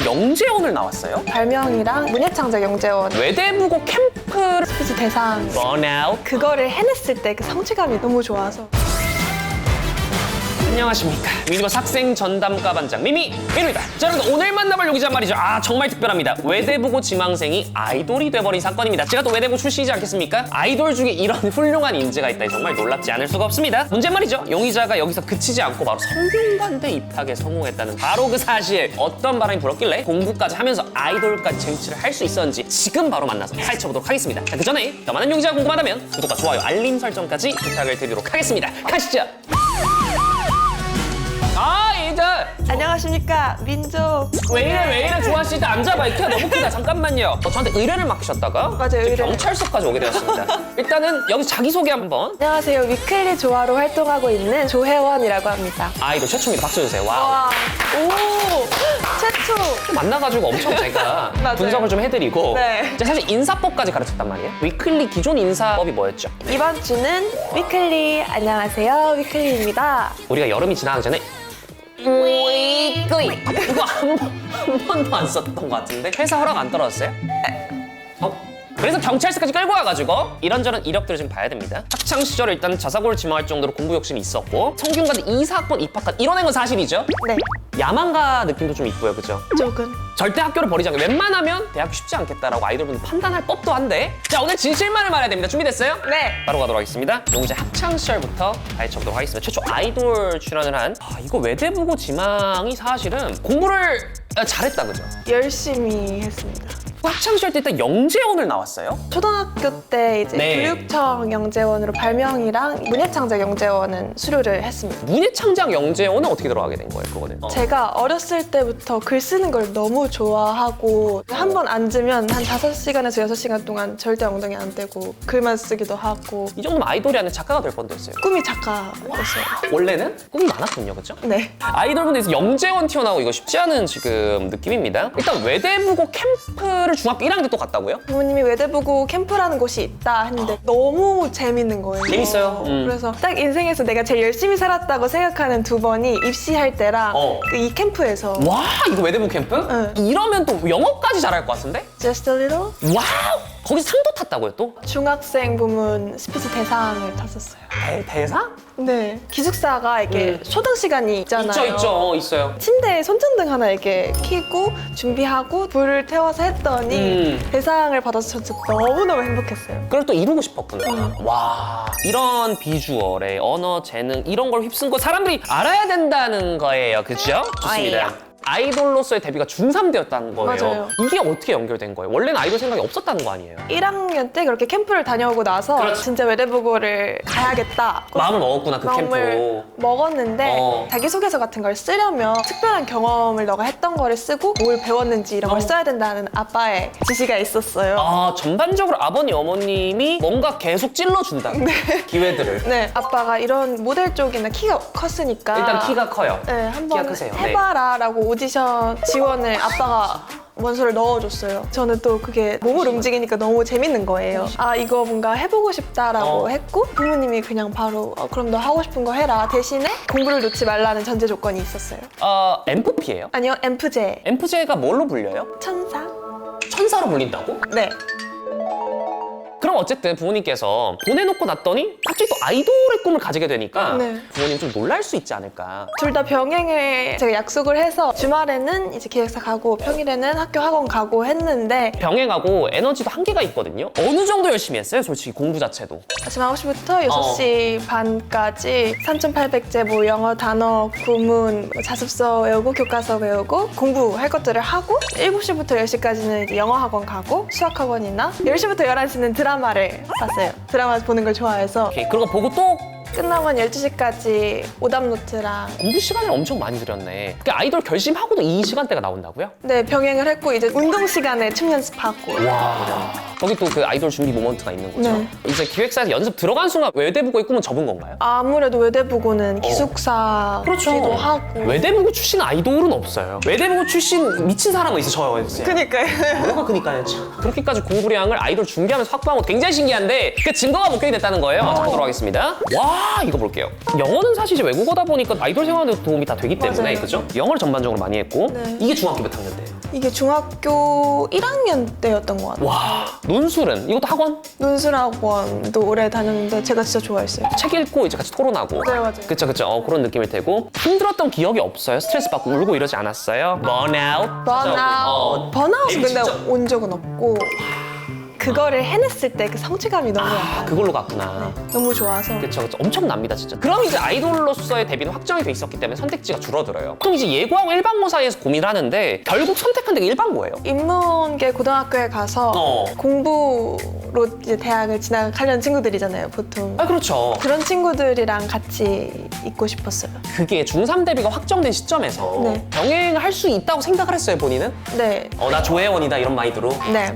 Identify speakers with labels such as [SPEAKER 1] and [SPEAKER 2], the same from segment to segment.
[SPEAKER 1] 영재원을 나왔어요?
[SPEAKER 2] 발명이랑 문예창작영재원
[SPEAKER 1] 외대부고 캠프를
[SPEAKER 2] 스피치 대상
[SPEAKER 1] 번아웃.
[SPEAKER 2] 그거를 해냈을 때 그 성취감이 너무 좋아서.
[SPEAKER 1] 안녕하십니까, 미니버스 학생 전담가 반장 미미입니다. 자, 여러분 오늘 만나볼 요기자 말이죠. 정말 특별합니다. 외대부고 지망생이 아이돌이 돼버린 사건입니다. 제가 또 외대부 출신이지 않겠습니까? 아이돌 중에 이런 훌륭한 인재가 있다니 정말 놀랍지 않을 수가 없습니다. 문제 말이죠, 용의자가 여기서 그치지 않고 바로 성균관대 입학에 성공했다는 바로 그 사실. 어떤 바람이 불었길래 공부까지 하면서 아이돌까지 쟁취를 할 수 있었는지 지금 바로 만나서 파헤쳐보도록 하겠습니다. 자, 그 전에 더 많은 용의자가 궁금하다면 구독과 좋아요, 알림 설정까지 부탁을 드리도록 하겠습니다. 가시죠. 이들
[SPEAKER 2] 안녕하십니까, 민족.
[SPEAKER 1] 왜 이래 조아씨, 일단 앉아봐. 키가 너무 크다. 잠깐만요. 저한테 의뢰를 맡기셨다가
[SPEAKER 2] 맞아요,
[SPEAKER 1] 이제
[SPEAKER 2] 의뢰를.
[SPEAKER 1] 경찰서까지 오게 되었습니다. 일단은 여기서 자기소개 한번.
[SPEAKER 2] 안녕하세요, 위클리 조화로 활동하고 있는 조혜원이라고 합니다.
[SPEAKER 1] 아이돌 최초입니다. 박수 주세요. 와우.
[SPEAKER 2] 와, 오, 최초.
[SPEAKER 1] 만나가지고 엄청 제가
[SPEAKER 2] 맞아요.
[SPEAKER 1] 분석을 좀 해드리고
[SPEAKER 2] 네.
[SPEAKER 1] 이제 사실 인사법까지 가르쳤단 말이에요. 위클리 기존 인사법이 뭐였죠?
[SPEAKER 2] 이번 주는 위클리. 안녕하세요, 위클리입니다.
[SPEAKER 1] 우리가 여름이 지나가기 전에 위클리 이거 한 번도 안 썼던 것 같은데 회사 허락 안 떨어졌어요? 그래서 경찰서까지 끌고 와가지고 이런저런 이력들을 좀 봐야 됩니다. 학창 시절에 일단 자사고를 지망할 정도로 공부 욕심이 있었고 성균관대 이사학번 입학까지 이뤄낸 건 사실이죠?
[SPEAKER 2] 네,
[SPEAKER 1] 야망가 느낌도 좀 있고요, 그죠?
[SPEAKER 2] 조금.
[SPEAKER 1] 절대 학교를 버리지 않게 웬만하면 대학교 쉽지 않겠다라고 아이돌분들 판단할 법도 한데, 자, 오늘 진실만을 말해야 됩니다. 준비됐어요?
[SPEAKER 2] 네.
[SPEAKER 1] 바로 가도록 하겠습니다. 용의자 학창 시절부터 파헤쳐보도록 하겠습니다. 최초 아이돌 출연을 한 이거 외대부고 지망이 사실은 공부를 잘했다, 그죠?
[SPEAKER 2] 열심히 했습니다.
[SPEAKER 1] 학창 시절 때 일단 영재원을 나왔어요?
[SPEAKER 2] 초등학교 때 이제
[SPEAKER 1] 네.
[SPEAKER 2] 교육청 영재원으로 발명이랑 문예창작 영재원은 수료를 했습니다.
[SPEAKER 1] 문예창작 영재원은 어떻게 들어가게 된 거예요, 그거는?
[SPEAKER 2] 제가 어렸을 때부터 글 쓰는 걸 너무 좋아하고 한 번 앉으면 한 5시간에서 6시간 동안 절대 엉덩이 안 떼고 글만 쓰기도 하고
[SPEAKER 1] 이 정도면 아이돌이 아니라 작가가 될 뻔했어요.
[SPEAKER 2] 꿈이 작가였어요.
[SPEAKER 1] 원래는 꿈이 많았군요, 그죠?
[SPEAKER 2] 네.
[SPEAKER 1] 아이돌분들에서 영재원 튀어나오고 이거 쉽지 않은 지금 느낌입니다. 일단 외대부고 캠프를 중학교 1학년 때 또 갔다고요?
[SPEAKER 2] 부모님이 외대부고 캠프라는 곳이 있다 했는데 너무 재밌는 거예요.
[SPEAKER 1] 재밌어요.
[SPEAKER 2] 그래서 딱 인생에서 내가 제일 열심히 살았다고 생각하는 두 번이 입시할 때랑 그이 캠프에서
[SPEAKER 1] 와, 이거 외대부 캠프?
[SPEAKER 2] 응.
[SPEAKER 1] 이러면 또 영어까지 잘할 것 같은데?
[SPEAKER 2] Just a little
[SPEAKER 1] 와우! 거기서 상도 탔다고요, 또?
[SPEAKER 2] 중학생 부문 스피치 대상을 탔었어요.
[SPEAKER 1] 대상?
[SPEAKER 2] 네. 기숙사가 이렇게 소등 시간이 있잖아요.
[SPEAKER 1] 있죠. 있어요.
[SPEAKER 2] 침대에 손전등 하나 이렇게 켜고 준비하고 불을 태워서 했더니 대상을 받아서 저 진짜 너무너무 행복했어요.
[SPEAKER 1] 그걸 또 이루고 싶었구나. 와, 이런 비주얼에 언어, 재능 이런 걸 휩쓴 거 사람들이 알아야 된다는 거예요, 그죠? 좋습니다. 아이돌로서의 데뷔가 중3 때였다는 거예요.
[SPEAKER 2] 맞아요.
[SPEAKER 1] 이게 어떻게 연결된 거예요? 원래는 아이돌 생각이 없었다는 거 아니에요?
[SPEAKER 2] 1학년 때 그렇게 캠프를 다녀오고 나서
[SPEAKER 1] 그렇지.
[SPEAKER 2] 진짜 외대부고를 가야겠다.
[SPEAKER 1] 마음을 먹었구나, 그
[SPEAKER 2] 마음을
[SPEAKER 1] 캠프로.
[SPEAKER 2] 먹었는데 자기소개서 같은 걸 쓰려면 특별한 경험을 너가 했던 거를 쓰고 뭘 배웠는지 이런 걸 써야 된다는 아빠의 지시가 있었어요.
[SPEAKER 1] 전반적으로 아버님, 어머님이 뭔가 계속 찔러준다. 기회들을.
[SPEAKER 2] 네, 아빠가 이런 모델 쪽이나 키가 컸으니까
[SPEAKER 1] 일단 키가 커요.
[SPEAKER 2] 네, 한번
[SPEAKER 1] 키가 크세요. 네.
[SPEAKER 2] 해봐라 라고 오디션 지원을 아빠가 원서를 넣어줬어요. 저는 또 그게 몸을 움직이니까 너무 재밌는 거예요. 이거 뭔가 해보고 싶다라고 했고 부모님이 그냥 바로 그럼 너 하고 싶은 거 해라. 대신에 공부를 놓지 말라는 전제 조건이 있었어요.
[SPEAKER 1] MFP예요?
[SPEAKER 2] 아니요, 엠프제.
[SPEAKER 1] MFJ가 뭘로 불려요?
[SPEAKER 2] 천사?
[SPEAKER 1] 천사로 불린다고?
[SPEAKER 2] 네.
[SPEAKER 1] 그럼 어쨌든 부모님께서 보내놓고 났더니 갑자기 또 아이돌의 꿈을 가지게 되니까
[SPEAKER 2] 네.
[SPEAKER 1] 부모님 좀 놀랄 수 있지 않을까.
[SPEAKER 2] 둘 다 병행을 제가 약속을 해서 주말에는 이제 기획사 가고 평일에는 학교 학원 가고 했는데
[SPEAKER 1] 병행하고 에너지도 한계가 있거든요. 어느 정도 열심히 했어요, 솔직히 공부 자체도?
[SPEAKER 2] 아침 9시부터 6시 반까지 3,800제 뭐 영어 단어, 구문, 자습서 외우고 교과서 외우고 공부할 것들을 하고 7시부터 10시까지는 이제 영어 학원 가고 수학 학원이나 10시부터 11시는 드라마를 봤어요. 드라마 보는 걸 좋아해서
[SPEAKER 1] 오케이, 그런 거 보고 또
[SPEAKER 2] 끝나고 한 12시까지 오답노트랑
[SPEAKER 1] 공부 시간을 엄청 많이 들였네. 그 아이돌 결심하고도 이 시간대가 나온다고요?
[SPEAKER 2] 네, 병행을 했고 이제 운동 시간에 춤 연습하고
[SPEAKER 1] 와, 거기 또 그 아이돌 준비 모먼트가 있는 거죠?
[SPEAKER 2] 네.
[SPEAKER 1] 이제 기획사에서 연습 들어간 순간 외대부고의 꿈은 접은 건가요?
[SPEAKER 2] 아무래도 외대부고는 기숙사기도 하고
[SPEAKER 1] 외대부고 출신 아이돌은 없어요. 외대부고 출신 미친 사람은 있어, 저요.
[SPEAKER 2] 그니까요.
[SPEAKER 1] 뭐가 그니까요. 그렇게까지 공부량을 아이돌 준비하면서 확보한 거 굉장히 신기한데 그 증거가 목격이 됐다는 거예요. 자, 보도록 하겠습니다. 와, 이거 볼게요. 영어는 사실 이제 외국어다 보니까 아이돌 생활에도 도움이 다 되기 때문에,
[SPEAKER 2] 맞아요.
[SPEAKER 1] 그죠? 영어를 전반적으로 많이 했고
[SPEAKER 2] 네.
[SPEAKER 1] 이게 중학교 몇 학년 때?
[SPEAKER 2] 이게 중학교 1학년 때였던 것 같아요.
[SPEAKER 1] 와, 논술은? 이것도 학원?
[SPEAKER 2] 논술학원도 오래 다녔는데 제가 진짜 좋아했어요.
[SPEAKER 1] 책 읽고 이제 같이 토론하고.
[SPEAKER 2] 맞아요, 맞아요.
[SPEAKER 1] 그쵸, 그쵸. 그런 느낌일 테고. 힘들었던 기억이 없어요? 스트레스 받고 울고 이러지 않았어요? 번아웃?
[SPEAKER 2] 번아웃은 근데
[SPEAKER 1] 진짜.
[SPEAKER 2] 온 적은 없고 그거를 해냈을 때 그 성취감이 너무 약간
[SPEAKER 1] 그걸로 갔구나.
[SPEAKER 2] 너무 좋아서
[SPEAKER 1] 그쵸, 그쵸. 엄청납니다, 진짜. 그럼 이제 아이돌로서의 데뷔는 확정이 돼 있었기 때문에 선택지가 줄어들어요. 보통 이제 예고하고 일반고 사이에서 고민을 하는데 결국 선택한 데가 일반고예요.
[SPEAKER 2] 인문계 고등학교에 가서 공부로 이제 대학을 진학하려는 친구들이잖아요, 보통.
[SPEAKER 1] 아, 그렇죠.
[SPEAKER 2] 그런 친구들이랑 같이 있고 싶었어요.
[SPEAKER 1] 그게 중3 데뷔가 확정된 시점에서
[SPEAKER 2] 네.
[SPEAKER 1] 병행을 할 수 있다고 생각을 했어요, 본인은?
[SPEAKER 2] 네.
[SPEAKER 1] 나 조혜원이다 이런 마인드로?
[SPEAKER 2] 네.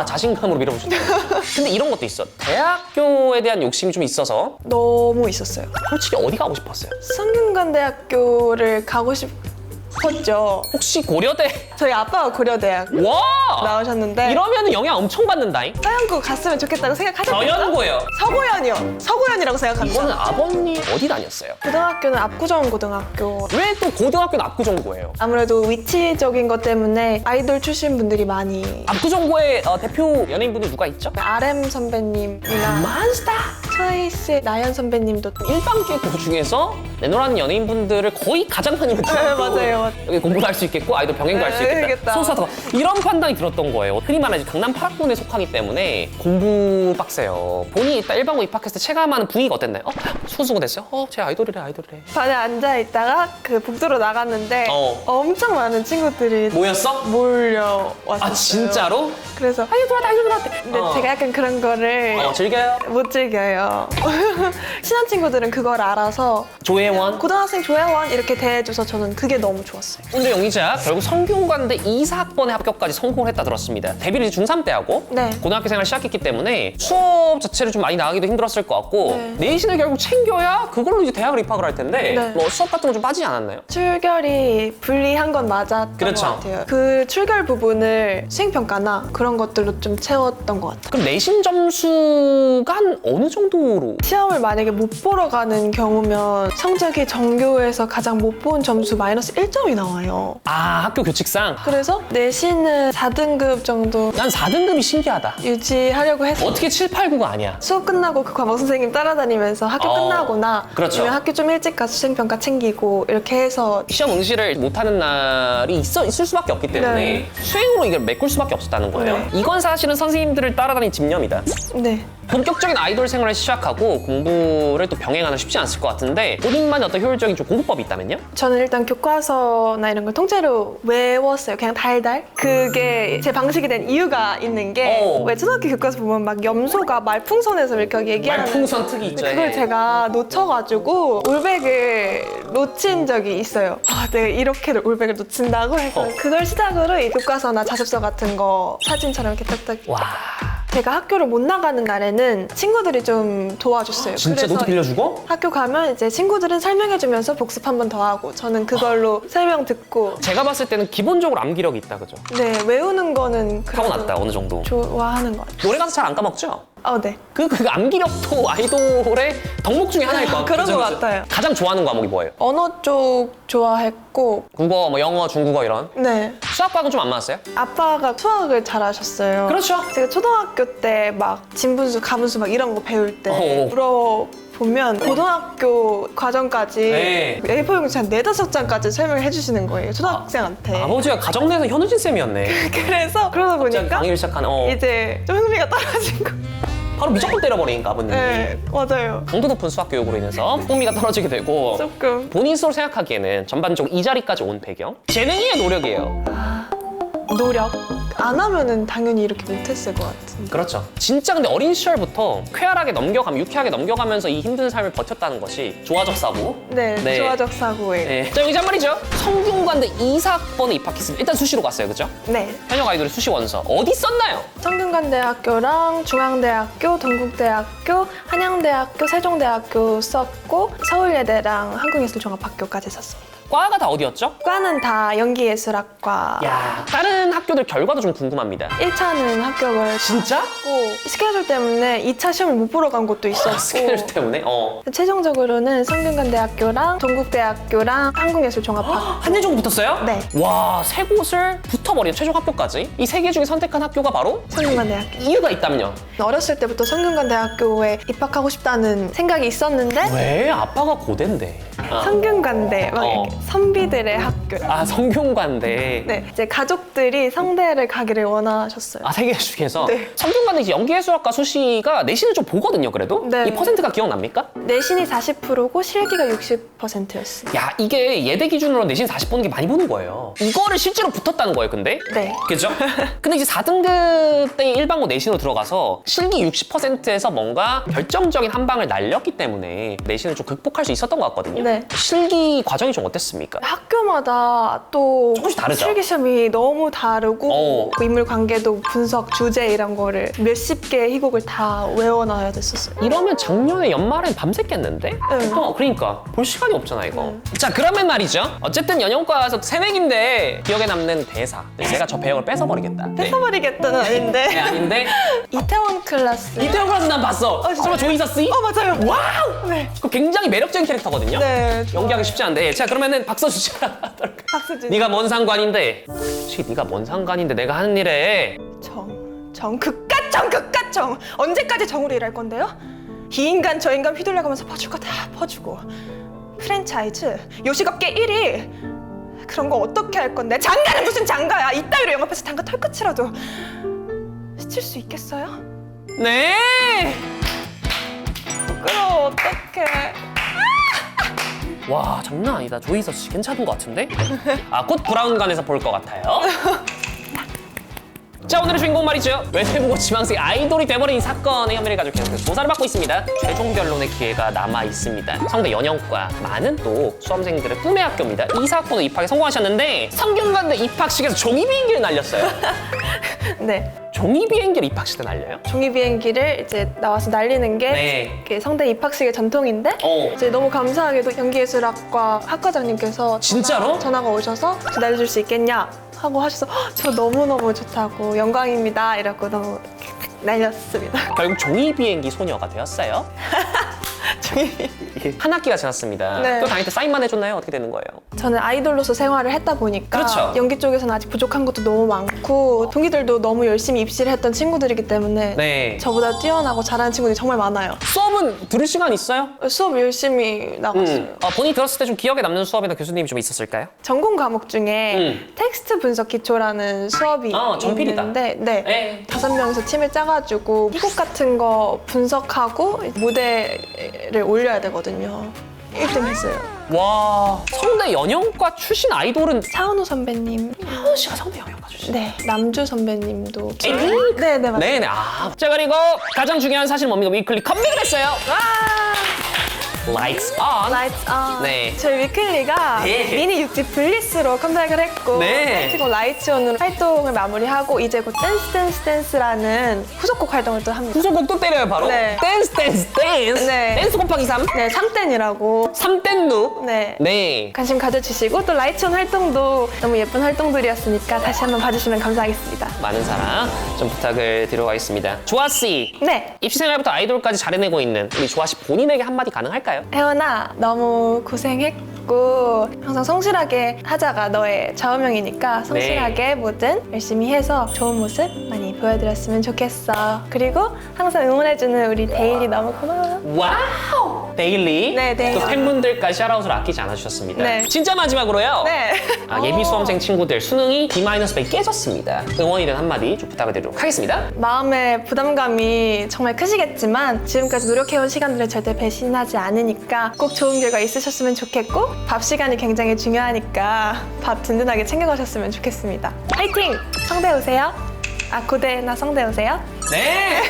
[SPEAKER 1] 자신감으로 밀어붙였다. 근데 이런 것도 있어. 대학교에 대한 욕심이 좀 있어서
[SPEAKER 2] 너무 있었어요.
[SPEAKER 1] 솔직히 어디 가고 싶었어요?
[SPEAKER 2] 성균관대학교를 가고 싶었죠.
[SPEAKER 1] 혹시 고려대?
[SPEAKER 2] 저희 아빠가 고려대학
[SPEAKER 1] 와!
[SPEAKER 2] 나오셨는데
[SPEAKER 1] 이러면 영향 엄청 받는다잉?
[SPEAKER 2] 서연고 갔으면 좋겠다고 생각하셨겠죠?
[SPEAKER 1] 서연고요.
[SPEAKER 2] 서고연이요. 서고연이라고 생각합니다.
[SPEAKER 1] 이거는 아버님 어디 다녔어요?
[SPEAKER 2] 고등학교는 압구정 고등학교.
[SPEAKER 1] 왜 또 고등학교는 압구정고예요?
[SPEAKER 2] 아무래도 위치적인 것 때문에 아이돌 출신 분들이 많이
[SPEAKER 1] 압구정고의 대표 연예인분들 누가 있죠?
[SPEAKER 2] RM 선배님이나
[SPEAKER 1] 만스타!
[SPEAKER 2] 트와이스의 나연 선배님도
[SPEAKER 1] 일반계 고수 중에서 내노라는 연예인분들을 거의 가장 많이 뵙죠.
[SPEAKER 2] 맞아요.
[SPEAKER 1] 여기 공부도 할 수 있겠고 아이돌 병행도 할 수 있겠다.
[SPEAKER 2] 알겠다.
[SPEAKER 1] 소수하다. 이런 판단이 들었던 거예요. 흔히 말하는 강남 8학군에 속하기 때문에 공부 빡세요. 본인이 일단 일반고 입학했을 때 체감하는 분위기가 어땠나요? 소수고 됐어요? 제 아이돌이래.
[SPEAKER 2] 반에 앉아있다가 그 복도로 나갔는데 엄청 많은 친구들이
[SPEAKER 1] 모였어?
[SPEAKER 2] 몰려왔어요.
[SPEAKER 1] 아, 진짜로?
[SPEAKER 2] 그래서
[SPEAKER 1] 아이돌한테.
[SPEAKER 2] 근데 제가 약간 그런 거를
[SPEAKER 1] 즐겨요?
[SPEAKER 2] 못 즐겨요. 친한 친구들은 그걸 알아서
[SPEAKER 1] 조혜원?
[SPEAKER 2] 고등학생 조혜원 이렇게 대해줘서 저는 그게 너무 좋았어요.
[SPEAKER 1] 오늘의 용의자 결국 성균관대 2사학번의 합격까지 성공을 했다 들었습니다. 데뷔를 이제 중3 때 하고
[SPEAKER 2] 네.
[SPEAKER 1] 고등학교 생활을 시작했기 때문에 수업 자체를 좀 많이 나가기도 힘들었을 것 같고
[SPEAKER 2] 네.
[SPEAKER 1] 내신을 결국 챙겨야 그걸로 이제 대학을 입학을 할 텐데
[SPEAKER 2] 네.
[SPEAKER 1] 뭐 수업 같은 거 좀 빠지지 않았나요?
[SPEAKER 2] 출결이 불리한 건 맞았던
[SPEAKER 1] 그렇죠.
[SPEAKER 2] 것 같아요. 그 출결 부분을 수행평가나 그런 것들로 좀 채웠던 것 같아요.
[SPEAKER 1] 그럼 내신 점수가 한 어느 정도로?
[SPEAKER 2] 시험을 만약에 못 보러 가는 경우면 성적이 전교에서 가장 못 본 점수 마이너스 1점이 나와요.
[SPEAKER 1] 학교 교칙상?
[SPEAKER 2] 그래서 내신은 4등급 정도
[SPEAKER 1] 난 4등급이 신기하다.
[SPEAKER 2] 유지하려고 했어요.
[SPEAKER 1] 어떻게 7, 8, 9가 아니야?
[SPEAKER 2] 수업 끝나고 그 과목 선생님 따라다니면서 학교 끝나거나
[SPEAKER 1] 그렇죠.
[SPEAKER 2] 아니면 학교 좀 일찍 가서 수행평가 챙기고 이렇게 해서
[SPEAKER 1] 시험 응시를 못하는 날이 있을 수밖에 없기 때문에
[SPEAKER 2] 네.
[SPEAKER 1] 수행으로 이걸 메꿀 수밖에 없었다는 거예요.
[SPEAKER 2] 네.
[SPEAKER 1] 이건 사실은 선생님들을 따라다닌 집념이다.
[SPEAKER 2] 네.
[SPEAKER 1] 본격적인 아이돌 생활을 시작하고 공부를 또 병행하는 쉽지 않을 것 같은데 본인만의 어떤 효율적인 좀 공부법이 있다면요?
[SPEAKER 2] 저는 일단 교과서나 이런 걸 통째로 외웠어요. 그냥 달달. 그게 제 방식이 된 이유가 있는 게 왜 초등학교 교과서 보면 막 염소가 말풍선에서 이렇게 얘기하는
[SPEAKER 1] 말풍선 특이 있죠.
[SPEAKER 2] 그걸 제가 놓쳐가지고 올백을 놓친 적이 있어요. 내가 이렇게 올백을 놓친다고 해서 그걸 시작으로 이 교과서나 자습서 같은 거 사진처럼 이렇게 딱딱
[SPEAKER 1] 와,
[SPEAKER 2] 제가 학교를 못 나가는 날에는 친구들이 좀 도와줬어요.
[SPEAKER 1] 진짜
[SPEAKER 2] 그래서
[SPEAKER 1] 노트 빌려주고?
[SPEAKER 2] 학교 가면 이제 친구들은 설명해주면서 복습 한 번 더 하고 저는 그걸로 설명 듣고
[SPEAKER 1] 제가 봤을 때는 기본적으로 암기력이 있다, 그죠?
[SPEAKER 2] 네 외우는 거는 그래도
[SPEAKER 1] 타고났다, 어느 정도.
[SPEAKER 2] 좋아하는 것 같아요.
[SPEAKER 1] 노래 가사 잘 안 까먹죠?
[SPEAKER 2] 네.
[SPEAKER 1] 그 암기력도 아이돌의 덕목 중에 하나일 것 같아요.
[SPEAKER 2] 그런
[SPEAKER 1] 그죠,
[SPEAKER 2] 것
[SPEAKER 1] 그죠?
[SPEAKER 2] 같아요.
[SPEAKER 1] 가장 좋아하는 과목이 뭐예요?
[SPEAKER 2] 언어 쪽 좋아했고
[SPEAKER 1] 국어, 뭐 영어, 중국어 이런?
[SPEAKER 2] 네
[SPEAKER 1] 수학과학은 좀 안 맞았어요?
[SPEAKER 2] 아빠가 수학을 잘하셨어요.
[SPEAKER 1] 그렇죠.
[SPEAKER 2] 제가 초등학교 때 막 진분수, 가분수 막 이런 거 배울 때 물어보면 고등학교 과정까지
[SPEAKER 1] 네.
[SPEAKER 2] A4 용지 한 4-5장까지 설명을 해주시는 거예요. 초등학생한테.
[SPEAKER 1] 아버지가 가정내에서 현우진 쌤이었네.
[SPEAKER 2] 그래서 그러다
[SPEAKER 1] 갑자기
[SPEAKER 2] 보니까
[SPEAKER 1] 강의를 시작하는
[SPEAKER 2] 이제 좀 흥미가 떨어진 거.
[SPEAKER 1] 바로 무조건 때려버리니까 아버님이.
[SPEAKER 2] 네, 맞아요.
[SPEAKER 1] 강도 높은 수학 교육으로 인해서 흥미가 떨어지게 되고
[SPEAKER 2] 조금.
[SPEAKER 1] 본인 스스로 생각하기에는 전반적으로 이 자리까지 온 배경 재능이에요, 노력이에요?
[SPEAKER 2] 노력. 안 하면은 당연히 이렇게 못했을 것 같은데.
[SPEAKER 1] 그렇죠. 진짜 근데 어린 시절부터 쾌활하게 유쾌하게 넘겨가면서 이 힘든 삶을 버텼다는 것이 조화적 사고.
[SPEAKER 2] 네,
[SPEAKER 1] 네.
[SPEAKER 2] 조화적 사고에.
[SPEAKER 1] 네. 자, 여기 한 말이죠. 성균관대 2사학번에 입학했습니다. 일단 수시로 갔어요, 그죠?
[SPEAKER 2] 네.
[SPEAKER 1] 현역 아이돌의 수시 원서. 어디 썼나요?
[SPEAKER 2] 성균관대학교랑 중앙대학교, 동국대학교, 한양대학교, 세종대학교 썼고 서울예대랑 한국예술종합학교까지 썼습니다.
[SPEAKER 1] 과가 다 어디였죠?
[SPEAKER 2] 과는 다 연기예술학과.
[SPEAKER 1] 야, 다른 학교들 결과도 좀 궁금합니다.
[SPEAKER 2] 1차는 합격을
[SPEAKER 1] 진짜?
[SPEAKER 2] 했고 스케줄 때문에 2차 시험을 못 보러 간 곳도 있었고
[SPEAKER 1] 스케줄 때문에?
[SPEAKER 2] 최종적으로는 성균관대학교랑 동국대학교랑 한국예술종합학교
[SPEAKER 1] 한 년 정도 붙었어요?
[SPEAKER 2] 네.
[SPEAKER 1] 와, 세 곳을 붙어 붙어버린 최종 학교까지 이 세 개 중에 선택한 학교가 바로
[SPEAKER 2] 성균관대학교.
[SPEAKER 1] 이유가 있다면요.
[SPEAKER 2] 어렸을 때부터 성균관대학교에 입학하고 싶다는 생각이 있었는데
[SPEAKER 1] 왜? 아빠가 고대인데.
[SPEAKER 2] 성균관대 막 이렇게 선비들의 학교.
[SPEAKER 1] 아, 성균관대.
[SPEAKER 2] 네, 이제 가족들이 성대를 가기를 원하셨어요.
[SPEAKER 1] 아, 세 개 중에서
[SPEAKER 2] 네.
[SPEAKER 1] 성균관대 이제 연기예술학과 수시가 내신을 좀 보거든요, 그래도.
[SPEAKER 2] 네.
[SPEAKER 1] 이 퍼센트가 기억납니까?
[SPEAKER 2] 내신이 40%고 실기가 60%였어요.
[SPEAKER 1] 야, 이게 예대 기준으로 내신 40 보는 게 많이 보는 거예요. 이거를 실제로 붙었다는 거예요, 근데.
[SPEAKER 2] 네.
[SPEAKER 1] 그죠? 근데 이제 4등급 때 일반고 내신으로 들어가서 실기 60%에서 뭔가 결정적인 한 방을 날렸기 때문에 내신을 좀 극복할 수 있었던 것 같거든요.
[SPEAKER 2] 네.
[SPEAKER 1] 실기 과정이 좀 어땠습니까?
[SPEAKER 2] 학교마다 또
[SPEAKER 1] 조금씩 다르죠?
[SPEAKER 2] 실기 시험이 너무 다르고 그 인물 관계도 분석, 주제 이런 거를 몇십 개의 희곡을 다 외워놔야 됐었어요.
[SPEAKER 1] 이러면 작년에 연말엔 밤샜겠는데?
[SPEAKER 2] 네.
[SPEAKER 1] 그러니까 볼 시간이 없잖아 이거. 자, 그러면 말이죠. 어쨌든 연영과에서 새내기인데 기억에 남는 대사. 내가 저 배역을 뺏어버리겠다. 네.
[SPEAKER 2] 뺏어버리겠다는 아닌데
[SPEAKER 1] 네, 아닌데
[SPEAKER 2] 이태원 클라스.
[SPEAKER 1] 이태원 클라스 난 봤어.
[SPEAKER 2] 진짜요?
[SPEAKER 1] 설마 조이사 씨?
[SPEAKER 2] 맞아요.
[SPEAKER 1] 와우!
[SPEAKER 2] 네.
[SPEAKER 1] 그 굉장히 매력적인 캐릭터거든요.
[SPEAKER 2] 네.
[SPEAKER 1] 연기하기 쉽지 않은데. 자, 그러면은 박서준 씨가
[SPEAKER 2] 박수진.
[SPEAKER 1] 네가 뭔 상관인데? 혹시 네가 뭔 상관인데 내가 하는 일에
[SPEAKER 2] 극가정. 언제까지 정으로 일할 건데요? 이 인간 저 인간 휘둘려가면서 퍼줄 거 다 퍼주고 프랜차이즈 요식업계 1위 그런 거 어떻게 할 건데? 장가는 무슨 장가야? 이따위로 영업해서 장가 털끝이라도 스칠 수 있겠어요?
[SPEAKER 1] 네!
[SPEAKER 2] 부끄러워 어떡해.
[SPEAKER 1] 와, 장난 아니다. 조이서 씨 괜찮은 것 같은데? 아, 곧 브라운관에서 볼 것 같아요. 자, 오늘의 주인공 말이죠. 외대부고 지망생 아이돌이 돼버린 이 사건의 혐의를 가지고 계속해서 조사를 받고 있습니다. 최종 변론의 기회가 남아 있습니다. 성대 연영과 많은 또 수험생들의 꿈의 학교입니다. 이 사건으로 입학에 성공하셨는데 성균관대 입학식에서 종이 비행기를 날렸어요.
[SPEAKER 2] 네.
[SPEAKER 1] 종이 비행기를 입학식 때 날려요?
[SPEAKER 2] 종이 비행기를 이제 나와서 날리는 게
[SPEAKER 1] 네.
[SPEAKER 2] 이렇게 성대 입학식의 전통인데 이제 너무 감사하게도 연기예술학과 학과장님께서
[SPEAKER 1] 진짜로?
[SPEAKER 2] 전화가 오셔서 혹시 날려줄 수 있겠냐 하고 하셔서 저 너무너무 좋다고 영광입니다 이러고 너무 날렸습니다.
[SPEAKER 1] 결국 종이 비행기 소녀가 되었어요.
[SPEAKER 2] 종이
[SPEAKER 1] 한 학기가 지났습니다.
[SPEAKER 2] 네.
[SPEAKER 1] 또 다닐 때 사인만 해줬나요? 어떻게 되는 거예요?
[SPEAKER 2] 저는 아이돌로서 생활을 했다 보니까
[SPEAKER 1] 그렇죠.
[SPEAKER 2] 연기 쪽에서는 아직 부족한 것도 너무 많고 동기들도 너무 열심히 입시를 했던 친구들이기 때문에
[SPEAKER 1] 네.
[SPEAKER 2] 저보다 뛰어나고 잘하는 친구들이 정말 많아요.
[SPEAKER 1] 수업은 들을 시간 있어요?
[SPEAKER 2] 수업 열심히 나갔어요.
[SPEAKER 1] 본인이 들었을 때 좀 기억에 남는 수업이나 교수님이 좀 있었을까요?
[SPEAKER 2] 전공 과목 중에 텍스트 분석 기초라는 수업이
[SPEAKER 1] 전필이다.
[SPEAKER 2] 있는데 네.
[SPEAKER 1] 네.
[SPEAKER 2] 5명이서 팀을 짜가지고 희곡 같은 거 분석하고 무대를 올려야 되거든요. 1등 했어요.
[SPEAKER 1] 와, 성대 연영과 출신 아이돌은
[SPEAKER 2] 차은우 선배님,
[SPEAKER 1] 하은 씨가 성대 연영과 출신.
[SPEAKER 2] 네 남주 선배님도
[SPEAKER 1] 에이?
[SPEAKER 2] 네 맞아요.
[SPEAKER 1] 네네. 아. 자, 그리고 가장 중요한 사실 뭡니까? 위클리 컴백을 했어요. Lights on.
[SPEAKER 2] Lights On.
[SPEAKER 1] 네.
[SPEAKER 2] 저희 위클리가
[SPEAKER 1] 네.
[SPEAKER 2] 미니 6집 블리스로 컴백을 했고
[SPEAKER 1] 네.
[SPEAKER 2] 타이틀곡 라이츠 온으로 활동을 마무리하고 이제 곧 댄스라는 후속곡 활동을 또 합니다.
[SPEAKER 1] 후속곡도 때려요, 바로.
[SPEAKER 2] 네.
[SPEAKER 1] 댄스.
[SPEAKER 2] 네.
[SPEAKER 1] 댄스 곱하기 3.
[SPEAKER 2] 네, 3댄이라고.
[SPEAKER 1] 3댄루.
[SPEAKER 2] 네.
[SPEAKER 1] 네.
[SPEAKER 2] 관심 가져주시고 또 라이츠온 활동도 너무 예쁜 활동들이었으니까 다시 한번 봐주시면 감사하겠습니다.
[SPEAKER 1] 많은 사랑 좀 부탁을 드려가겠습니다. 조아씨.
[SPEAKER 2] 네.
[SPEAKER 1] 입시생활부터 아이돌까지 잘해내고 있는 우리 조아씨 본인에게 한마디 가능할까요?
[SPEAKER 2] 혜원아 너무 고생했고 항상 성실하게 하자가 너의 좌우명이니까 성실하게 뭐든 열심히 해서 좋은 모습 많이 보여드렸으면 좋겠어. 그리고 항상 응원해주는 우리 데일리 너무 고마워.
[SPEAKER 1] 와우! 데일리.
[SPEAKER 2] 네, 데일리.
[SPEAKER 1] 또 팬분들까지 샤라웃을 아끼지 않아주셨습니다.
[SPEAKER 2] 네.
[SPEAKER 1] 진짜 마지막으로요.
[SPEAKER 2] 네.
[SPEAKER 1] 예비 수험생 친구들 수능이 D-100 깨졌습니다. 응원이든 한마디 좀 부탁을 드리도록 하겠습니다.
[SPEAKER 2] 마음의 부담감이 정말 크시겠지만 지금까지 노력해온 시간들을 절대 배신하지 않으니까 꼭 좋은 결과 있으셨으면 좋겠고 밥 시간이 굉장히 중요하니까 밥 든든하게 챙겨가셨으면 좋겠습니다. 화이팅! 성대 오세요. 고대나 성대 오세요.
[SPEAKER 1] 네.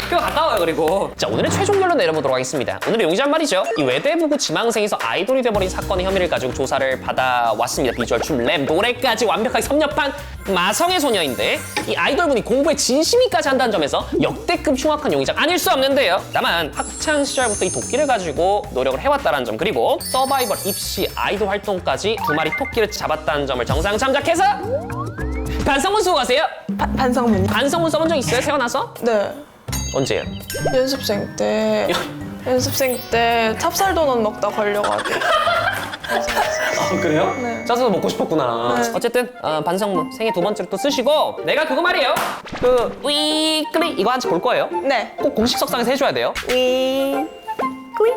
[SPEAKER 1] 꽤 가까워요. 그리고 자, 오늘의 최종 결론 내려보도록 하겠습니다. 오늘의 용의자 말이죠. 이 외대부고 지망생에서 아이돌이 돼버린 사건의 혐의를 가지고 조사를 받아왔습니다. 비주얼, 춤, 랩, 노래까지 완벽하게 섭렵한 마성의 소녀인데 이 아이돌분이 공부에 진심이까지 한다는 점에서 역대급 흉악한 용의자가 아닐 수 없는데요. 다만 학창 시절부터 이 도끼를 가지고 노력을 해왔다는 점, 그리고 서바이벌, 입시, 아이돌 활동까지 2마리 토끼를 잡았다는 점을 정상 참작해서 반성문 쓰고 가세요.
[SPEAKER 2] 반성문.
[SPEAKER 1] 반성문 써본 적 있어요? 태어나서?
[SPEAKER 2] 네.
[SPEAKER 1] 언제요?
[SPEAKER 2] 연습생 때 찹쌀 도넛 먹다 걸려가지고
[SPEAKER 1] 그래요?
[SPEAKER 2] 네.
[SPEAKER 1] 짜서 먹고 싶었구나.
[SPEAKER 2] 네.
[SPEAKER 1] 어쨌든 반성문 생애 두 번째로 또 쓰시고 내가 그거 말이에요. 그 위클리 이거 한번 볼 거예요.
[SPEAKER 2] 네.
[SPEAKER 1] 꼭 공식 석상에서 해줘야 돼요.
[SPEAKER 2] 위클리